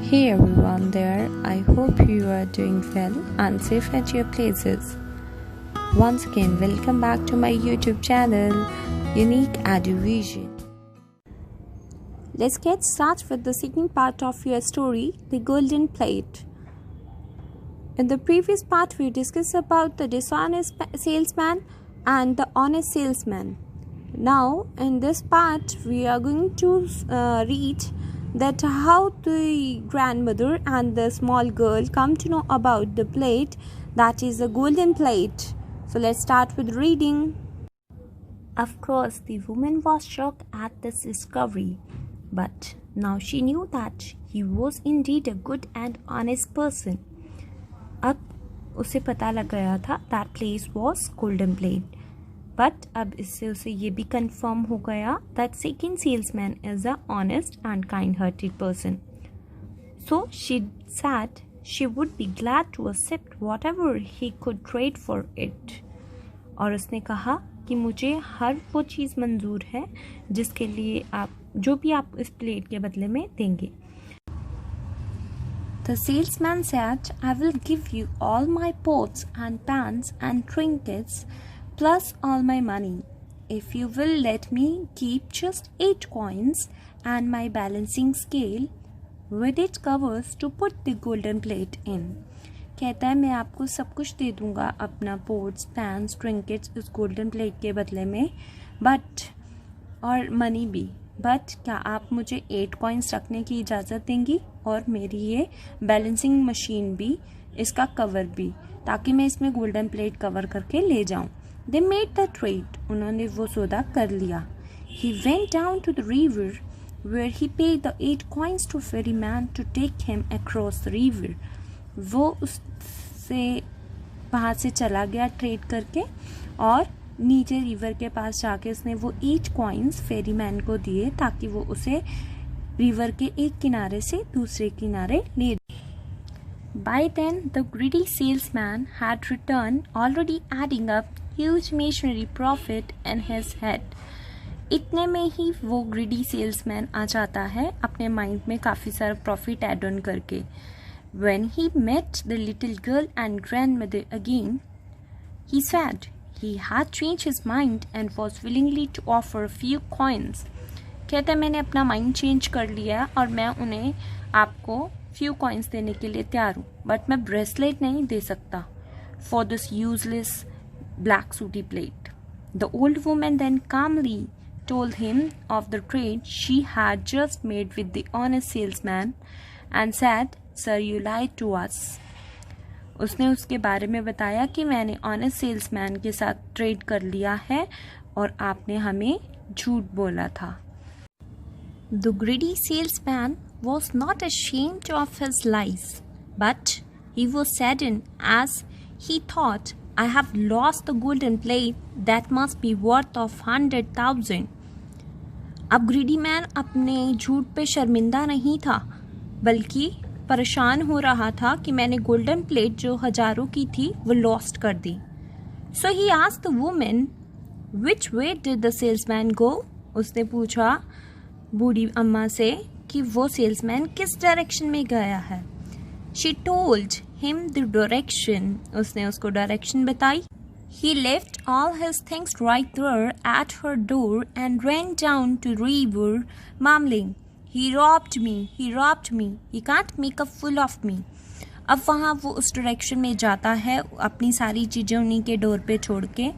Hey everyone there, I hope you are doing well and safe at your places. Once again, welcome back to my YouTube channel, Unique Eduvision. Let's get started with the second part of your story, The Golden Plate. In the previous part, we discussed about the dishonest salesman and the honest salesman. Now, in this part, we are going to read that how the grandmother and the small girl come to know about the plate, that is the golden plate. So let's start with reading. Of course, the woman was shocked at this discovery, but now she knew that he was indeed a good and honest person. अब उसे पता लग गया था that place was golden plate. But अब इससे उसे ये भी confirm हो गया that second salesman is a honest and kind-hearted person. So she said she would be glad to accept whatever he could trade for it. और उसने कहा कि मुझे हर वो चीज़ मंजूर है जिसके लिए जो भी आप इस प्लेट के बदले में देंगे. The salesman said, I will give you all my pots and pans and trinkets plus all my money, if you will let me keep just 8 coins and my balancing scale with its covers to put the golden plate in. कहता है मैं आपको सब कुछ दे दूंगा, अपना pots पैंस ट्रिंकेट्स इस golden plate के बदले में, बट और मनी भी, बट क्या आप मुझे 8 कॉइन्स रखने की इजाज़त देंगी और मेरी ये बैलेंसिंग मशीन भी, इसका कवर भी, ताकि मैं इसमें गोल्डन प्लेट कवर करके ले जाऊं. They made the trade. उन्होंने वो सौदा कर लिया. He went down to the river where he paid the 8 coins to ferryman to take him across the river. वो उससे वहाँ से चला गया ट्रेड करके और नीचे रिवर के पास जाके उसने वो 8 कॉइन्स फेरीमैन को दिए ताकि वो उसे रिवर के एक किनारे से दूसरे किनारे ले. By then the greedy salesman had returned, already adding up huge imaginary profit in his head. इतने में ही वो greedy salesman आ जाता है अपने माइंड में काफ़ी सारा प्रॉफिट एड ऑन करके. When he met the little girl and grandmother again, he said he had changed his mind and was willingly to offer a few coins. कहते मैंने अपना माइंड चेंज कर लिया और मैं उन्हें आपको few coins देने के लिए तैयार हूँ, बट मैं ब्रेसलेट नहीं दे सकता for this useless black sooty plate. The old woman then calmly told him of the trade she had just made with the honest salesman and said, Sir, you lied to us. उसने उसके बारे में बताया कि मैंने honest salesman के साथ trade कर लिया है और आपने हमें झूठ बोला था. The greedy salesman was not ashamed of his lies, but he was saddened as he thought, I have lost the golden plate that must be worth of 100,000. अब ग्रीडी मैन अपने झूठ पे शर्मिंदा नहीं था, बल्कि परेशान हो रहा था कि मैंने गोल्डन प्लेट जो हजारों की थी वो लॉस्ट कर दी. So he asked the woman, which way did the salesman go? उसने पूछा बूढ़ी अम्मा से कि वो सेल्समैन किस डायरेक्शन में गया है. She told him the direction. उसने उसको डायरेक्शन बताई. He left all his things right there at her door and ran down to the river, mumbling, He robbed me, he robbed me, he can't make a fool of me. अब वहाँ वो उस direction में जाता है अपनी सारी चीज़ें उन्हीं के डोर पे छोड़ के,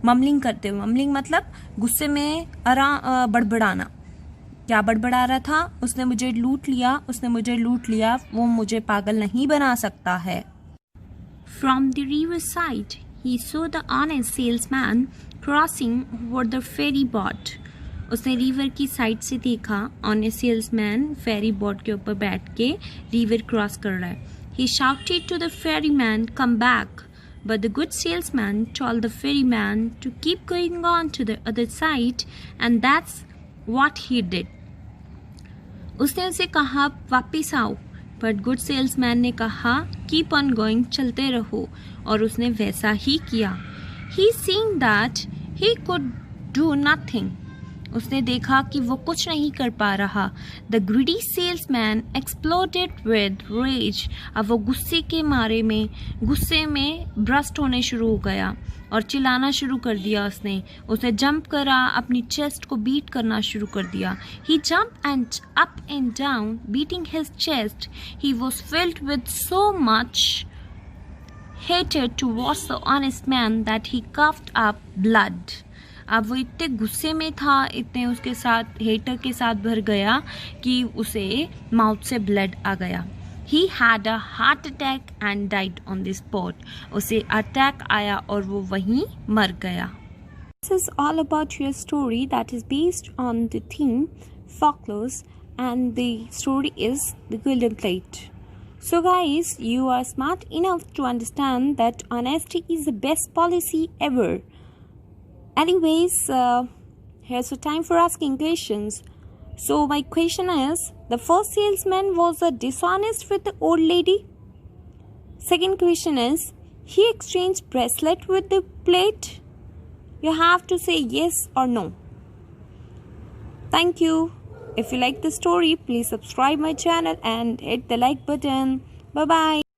ममलिंग करते हुए. ममलिंग मतलब गुस्से में बड़बड़ाना. क्या बड़बड़ा रहा था? उसने मुझे लूट लिया, उसने मुझे लूट लिया, वो मुझे पागल नहीं बना सकता है. From the river side, he saw the honest salesman crossing over the ferry boat. उसने रिवर की साइड से देखा honest salesman फेरी बोट के ऊपर बैठ के रिवर क्रॉस कर रहा है. He shouted to the ferryman, come back. But the good salesman told the ferryman to keep going on to the other side, and that's what he did. उसने उसे कहा वापिस आओ, बट गुड सेल्समैन ने कहा कीप ऑन गोइंग, चलते रहो, और उसने वैसा ही किया. He seeing that he could do nothing, उसने देखा कि वो कुछ नहीं कर पा रहा। The greedy salesman exploded with rage. अब वो गुस्से में ब्रस्ट होने शुरू हो गया और चिल्लाना शुरू कर दिया। उसने जंप करा, अपनी चेस्ट को बीट करना शुरू कर दिया। He jump and up and down beating his chest. He was filled with so much hatred towards the honest man that he coughed up blood. अब वो इतने गुस्से में था, इतने उसके साथ हेटर के साथ भर गया कि उसे माउथ से ब्लड आ गया। He had a heart attack and died on the spot. उसे अटैक आया और वो वहीं मर गया। This is all about your story that is based on the theme folklore, and the story is the Golden Plate. So guys, you are smart enough to understand that honesty is the best policy ever. Anyways, here's the time for asking questions. So my question is, the first salesman was dishonest with the old lady? Second question is, he exchanged bracelet with the plate? You have to say yes or no. Thank you. If you like the story, please subscribe my channel and hit the like button. Bye bye.